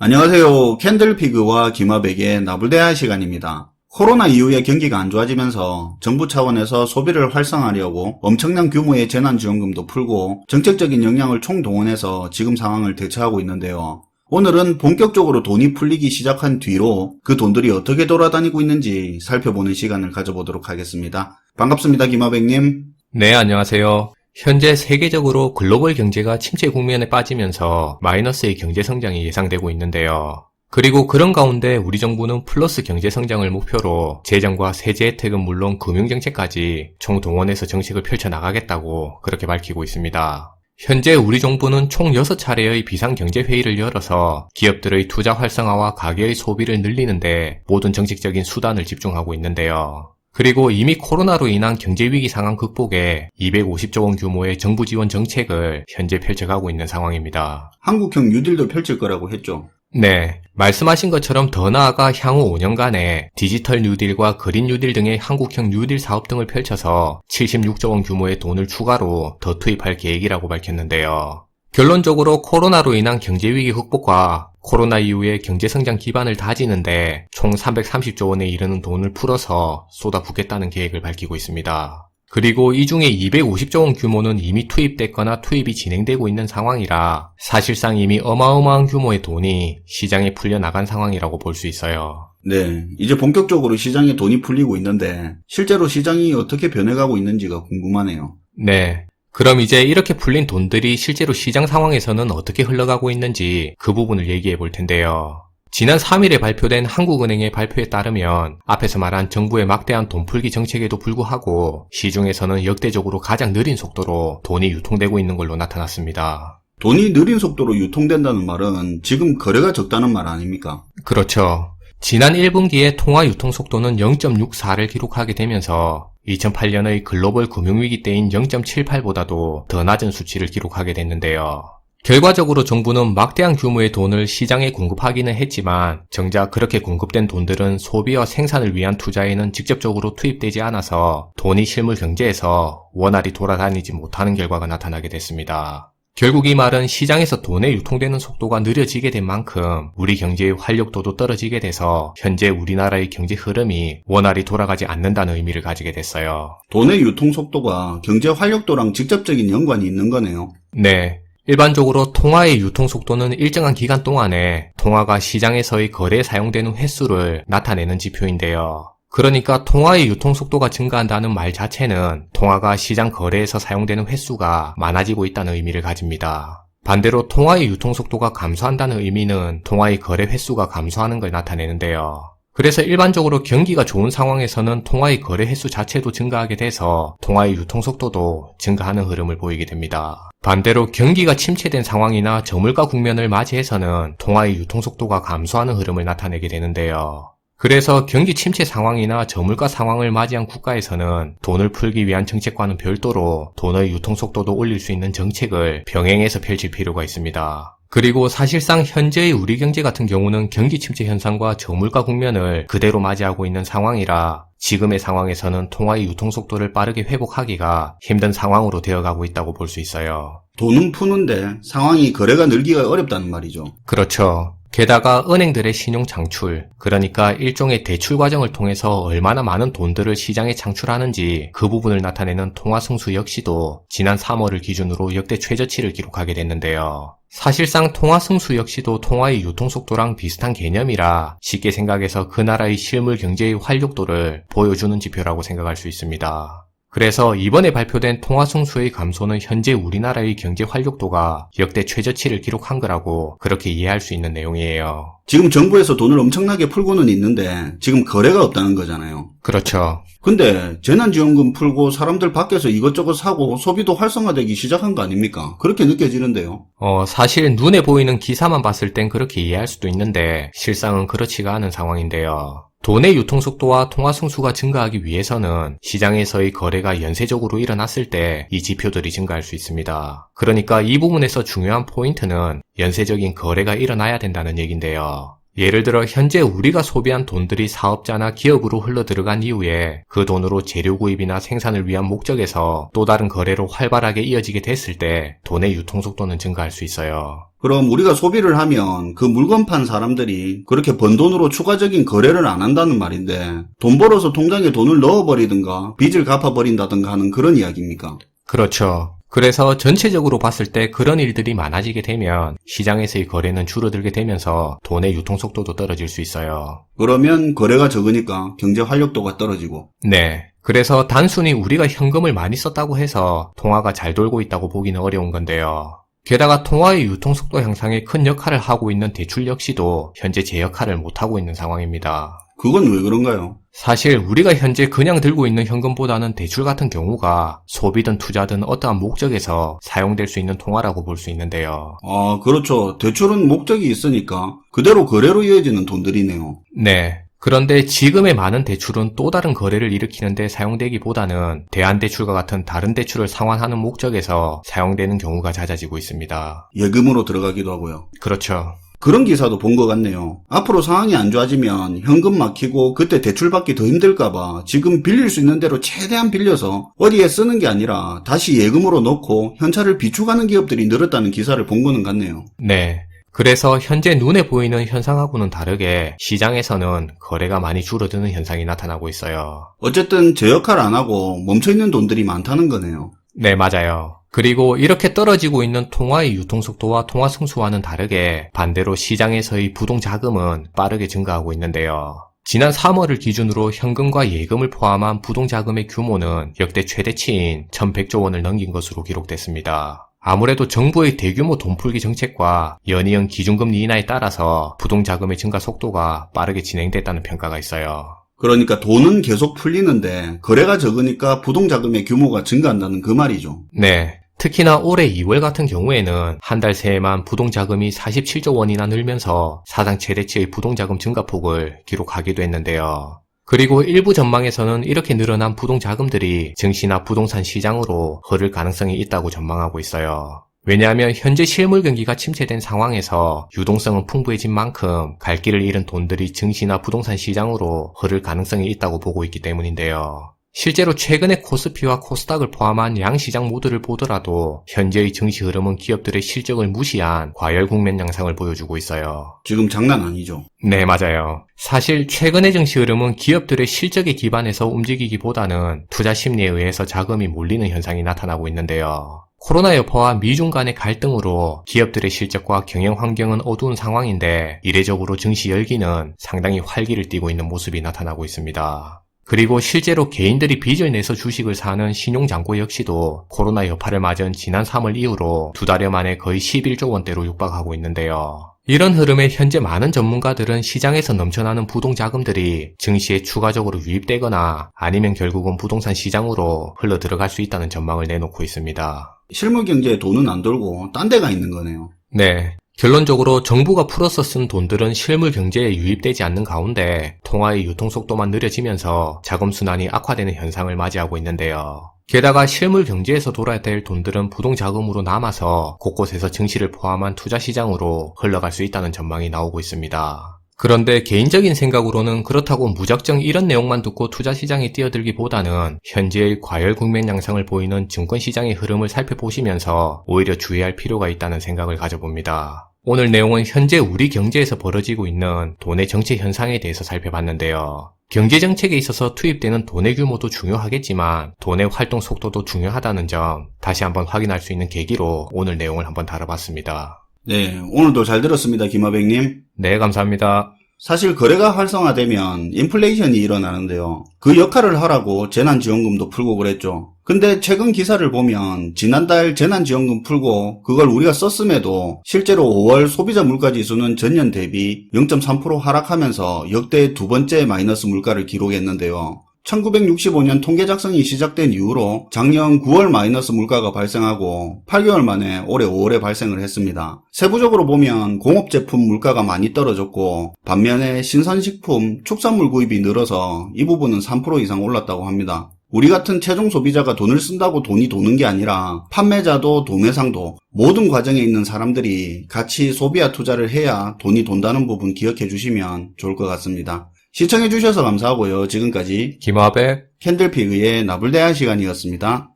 안녕하세요. 캔들피그와 김하백의 나불대화 시간입니다. 코로나 이후에 경기가 안 좋아지면서 정부 차원에서 소비를 활성화하려고 엄청난 규모의 재난지원금도 풀고 정책적인 역량을 총동원해서 지금 상황을 대처하고 있는데요. 오늘은 본격적으로 돈이 풀리기 시작한 뒤로 그 돈들이 어떻게 돌아다니고 있는지 살펴보는 시간을 가져보도록 하겠습니다. 반갑습니다, 김하백님. 네, 안녕하세요. 현재 세계적으로 글로벌 경제가 침체 국면에 빠지면서 마이너스의 경제 성장이 예상되고 있는데요. 그리고 그런 가운데 우리 정부는 플러스 경제 성장을 목표로 재정과 세제 혜택은 물론 금융정책까지 총동원해서 정책을 펼쳐나가겠다고 그렇게 밝히고 있습니다. 현재 우리 정부는 총 6차례의 비상경제회의를 열어서 기업들의 투자 활성화와 가계의 소비를 늘리는데 모든 정책적인 수단을 집중하고 있는데요. 그리고 이미 코로나로 인한 경제위기 상황 극복에 250조 원 규모의 정부 지원 정책을 현재 펼쳐가고 있는 상황입니다. 한국형 뉴딜도 펼칠 거라고 했죠. 네, 말씀하신 것처럼 더 나아가 향후 5년간에 디지털 뉴딜과 그린 뉴딜 등의 한국형 뉴딜 사업 등을 펼쳐서 76조 원 규모의 돈을 추가로 더 투입할 계획이라고 밝혔는데요. 결론적으로 코로나로 인한 경제위기 극복과 코로나 이후의 경제성장 기반을 다지는데 총 330조 원에 이르는 돈을 풀어서 쏟아붓겠다는 계획을 밝히고 있습니다. 그리고 이 중에 250조 원 규모는 이미 투입됐거나 투입이 진행되고 있는 상황이라 사실상 이미 어마어마한 규모의 돈이 시장에 풀려나간 상황이라고 볼 수 있어요. 네, 이제 본격적으로 시장에 돈이 풀리고 있는데 실제로 시장이 어떻게 변해가고 있는지가 궁금하네요. 네. 그럼 이제 이렇게 풀린 돈들이 실제로 시장 상황에서는 어떻게 흘러가고 있는지 그 부분을 얘기해 볼 텐데요. 지난 3일에 발표된 한국은행의 발표에 따르면 앞에서 말한 정부의 막대한 돈 풀기 정책에도 불구하고 시중에서는 역대적으로 가장 느린 속도로 돈이 유통되고 있는 걸로 나타났습니다. 돈이 느린 속도로 유통된다는 말은 지금 거래가 적다는 말 아닙니까? 그렇죠. 지난 1분기에 통화 유통 속도는 0.64를 기록하게 되면서 2008년의 글로벌 금융위기 때인 0.78보다도 더 낮은 수치를 기록하게 됐는데요. 결과적으로 정부는 막대한 규모의 돈을 시장에 공급하기는 했지만 정작 그렇게 공급된 돈들은 소비와 생산을 위한 투자에는 직접적으로 투입되지 않아서 돈이 실물 경제에서 원활히 돌아다니지 못하는 결과가 나타나게 됐습니다. 결국 이 말은 시장에서 돈의 유통되는 속도가 느려지게 된 만큼 우리 경제의 활력도도 떨어지게 돼서 현재 우리나라의 경제 흐름이 원활히 돌아가지 않는다는 의미를 가지게 됐어요. 돈의 유통 속도가 경제 활력도랑 직접적인 연관이 있는 거네요. 네. 일반적으로 통화의 유통 속도는 일정한 기간 동안에 통화가 시장에서의 거래에 사용되는 횟수를 나타내는 지표인데요. 그러니까 통화의 유통 속도가 증가한다는 말 자체는 통화가 시장 거래에서 사용되는 횟수가 많아지고 있다는 의미를 가집니다. 반대로 통화의 유통 속도가 감소한다는 의미는 통화의 거래 횟수가 감소하는 걸 나타내는데요. 그래서 일반적으로 경기가 좋은 상황에서는 통화의 거래 횟수 자체도 증가하게 돼서 통화의 유통 속도도 증가하는 흐름을 보이게 됩니다. 반대로 경기가 침체된 상황이나 저물가 국면을 맞이해서는 통화의 유통 속도가 감소하는 흐름을 나타내게 되는데요. 그래서 경기 침체 상황이나 저물가 상황을 맞이한 국가에서는 돈을 풀기 위한 정책과는 별도로 돈의 유통 속도도 올릴 수 있는 정책을 병행해서 펼칠 필요가 있습니다. 그리고 사실상 현재의 우리 경제 같은 경우는 경기 침체 현상과 저물가 국면을 그대로 맞이하고 있는 상황이라 지금의 상황에서는 통화의 유통 속도를 빠르게 회복하기가 힘든 상황으로 되어가고 있다고 볼 수 있어요. 돈은 푸는데 상황이 거래가 늘기가 어렵다는 말이죠. 그렇죠. 게다가 은행들의 신용 창출, 그러니까 일종의 대출 과정을 통해서 얼마나 많은 돈들을 시장에 창출하는지 그 부분을 나타내는 통화 승수 역시도 지난 3월을 기준으로 역대 최저치를 기록하게 됐는데요. 사실상 통화 승수 역시도 통화의 유통 속도랑 비슷한 개념이라 쉽게 생각해서 그 나라의 실물 경제의 활력도를 보여주는 지표라고 생각할 수 있습니다. 그래서 이번에 발표된 통화 승수의 감소는 현재 우리나라의 경제 활력도가 역대 최저치를 기록한 거라고 그렇게 이해할 수 있는 내용이에요. 지금 정부에서 돈을 엄청나게 풀고는 있는데 지금 거래가 없다는 거잖아요. 그렇죠. 근데 재난지원금 풀고 사람들 밖에서 이것저것 사고 소비도 활성화되기 시작한 거 아닙니까? 그렇게 느껴지는데요. 사실 눈에 보이는 기사만 봤을 땐 그렇게 이해할 수도 있는데 실상은 그렇지가 않은 상황인데요. 돈의 유통 속도와 통화 승수가 증가하기 위해서는 시장에서의 거래가 연쇄적으로 일어났을 때 이 지표들이 증가할 수 있습니다. 그러니까 이 부분에서 중요한 포인트는 연쇄적인 거래가 일어나야 된다는 얘긴데요. 예를 들어 현재 우리가 소비한 돈들이 사업자나 기업으로 흘러들어간 이후에 그 돈으로 재료 구입이나 생산을 위한 목적에서 또 다른 거래로 활발하게 이어지게 됐을 때 돈의 유통속도는 증가할 수 있어요. 그럼 우리가 소비를 하면 그 물건 판 사람들이 그렇게 번 돈으로 추가적인 거래를 안 한다는 말인데 돈 벌어서 통장에 돈을 넣어버리든가 빚을 갚아버린다든가 하는 그런 이야기입니까? 그렇죠. 그래서 전체적으로 봤을 때 그런 일들이 많아지게 되면 시장에서의 거래는 줄어들게 되면서 돈의 유통속도도 떨어질 수 있어요. 그러면 거래가 적으니까 경제 활력도가 떨어지고. 네. 그래서 단순히 우리가 현금을 많이 썼다고 해서 통화가 잘 돌고 있다고 보기는 어려운 건데요. 게다가 통화의 유통속도 향상에 큰 역할을 하고 있는 대출 역시도 현재 제 역할을 못하고 있는 상황입니다. 그건 왜 그런가요? 사실 우리가 현재 그냥 들고 있는 현금보다는 대출 같은 경우가 소비든 투자든 어떠한 목적에서 사용될 수 있는 통화라고 볼 수 있는데요. 아, 그렇죠. 대출은 목적이 있으니까 그대로 거래로 이어지는 돈들이네요. 네. 그런데 지금의 많은 대출은 또 다른 거래를 일으키는 데 사용되기보다는 대안대출과 같은 다른 대출을 상환하는 목적에서 사용되는 경우가 잦아지고 있습니다. 예금으로 들어가기도 하고요. 그렇죠. 그런 기사도 본 것 같네요. 앞으로 상황이 안 좋아지면 현금 막히고 그때 대출 받기 더 힘들까봐 지금 빌릴 수 있는 대로 최대한 빌려서 어디에 쓰는 게 아니라 다시 예금으로 넣고 현찰을 비축하는 기업들이 늘었다는 기사를 본 거는 같네요. 네. 그래서 현재 눈에 보이는 현상하고는 다르게 시장에서는 거래가 많이 줄어드는 현상이 나타나고 있어요. 어쨌든 제 역할 안 하고 멈춰있는 돈들이 많다는 거네요. 네, 맞아요. 그리고 이렇게 떨어지고 있는 통화의 유통속도와 통화 승수와는 다르게 반대로 시장에서의 부동자금은 빠르게 증가하고 있는데요. 지난 3월을 기준으로 현금과 예금을 포함한 부동자금의 규모는 역대 최대치인 1100조 원을 넘긴 것으로 기록됐습니다. 아무래도 정부의 대규모 돈풀기 정책과 연이은 기준금리 인하에 따라서 부동자금의 증가 속도가 빠르게 진행됐다는 평가가 있어요. 그러니까 돈은 계속 풀리는데 거래가 적으니까 부동자금의 규모가 증가한다는 그 말이죠. 네. 특히나 올해 2월 같은 경우에는 한 달 새에만 부동자금이 47조 원이나 늘면서 사상 최대치의 부동자금 증가폭을 기록하기도 했는데요. 그리고 일부 전망에서는 이렇게 늘어난 부동자금들이 증시나 부동산 시장으로 흐를 가능성이 있다고 전망하고 있어요. 왜냐하면 현재 실물 경기가 침체된 상황에서 유동성은 풍부해진 만큼 갈 길을 잃은 돈들이 증시나 부동산 시장으로 흐를 가능성이 있다고 보고 있기 때문인데요. 실제로 최근에 코스피와 코스닥을 포함한 양시장 모두를 보더라도 현재의 증시 흐름은 기업들의 실적을 무시한 과열 국면 양상을 보여주고 있어요. 지금 장난 아니죠. 네, 맞아요. 사실 최근의 증시 흐름은 기업들의 실적에 기반해서 움직이기보다는 투자 심리에 의해서 자금이 몰리는 현상이 나타나고 있는데요. 코로나 여파와 미중 간의 갈등으로 기업들의 실적과 경영 환경은 어두운 상황인데 이례적으로 증시 열기는 상당히 활기를 띠고 있는 모습이 나타나고 있습니다. 그리고 실제로 개인들이 빚을 내서 주식을 사는 신용잔고 역시도 코로나 여파를 맞은 지난 3월 이후로 두 달여 만에 거의 11조 원대로 육박하고 있는데요. 이런 흐름에 현재 많은 전문가들은 시장에서 넘쳐나는 부동자금들이 증시에 추가적으로 유입되거나 아니면 결국은 부동산 시장으로 흘러들어갈 수 있다는 전망을 내놓고 있습니다. 실물 경제에 돈은 안 돌고 딴 데가 있는 거네요. 네. 결론적으로 정부가 풀어서 쓴 돈들은 실물 경제에 유입되지 않는 가운데 통화의 유통속도만 느려지면서 자금순환이 악화되는 현상을 맞이하고 있는데요. 게다가 실물 경제에서 돌아야 될 돈들은 부동자금으로 남아서 곳곳에서 증시를 포함한 투자시장으로 흘러갈 수 있다는 전망이 나오고 있습니다. 그런데 개인적인 생각으로는 그렇다고 무작정 이런 내용만 듣고 투자시장에 뛰어들기보다는 현재의 과열 국면 양상을 보이는 증권시장의 흐름을 살펴보시면서 오히려 주의할 필요가 있다는 생각을 가져봅니다. 오늘 내용은 현재 우리 경제에서 벌어지고 있는 돈의 정체 현상에 대해서 살펴봤는데요. 경제정책에 있어서 투입되는 돈의 규모도 중요하겠지만 돈의 활동 속도도 중요하다는 점 다시 한번 확인할 수 있는 계기로 오늘 내용을 한번 다뤄봤습니다. 네, 오늘도 잘 들었습니다, 김하백님. 네, 감사합니다. 사실 거래가 활성화되면 인플레이션이 일어나는데요. 그 역할을 하라고 재난지원금도 풀고 그랬죠. 근데 최근 기사를 보면 지난달 재난지원금 풀고 그걸 우리가 썼음에도 실제로 5월 소비자 물가지수는 전년 대비 0.3% 하락하면서 역대 두 번째 마이너스 물가를 기록했는데요. 1965년 통계 작성이 시작된 이후로 작년 9월 마이너스 물가가 발생하고 8개월 만에 올해 5월에 발생을 했습니다. 세부적으로 보면 공업제품 물가가 많이 떨어졌고 반면에 신선식품, 축산물 구입이 늘어서 이 부분은 3% 이상 올랐다고 합니다. 우리 같은 최종 소비자가 돈을 쓴다고 돈이 도는 게 아니라 판매자도 도매상도 모든 과정에 있는 사람들이 같이 소비와 투자를 해야 돈이 돈다는 부분 기억해 주시면 좋을 것 같습니다. 시청해 주셔서 감사하고요. 지금까지 김화백 캔들피그의 나불대한 시간이었습니다.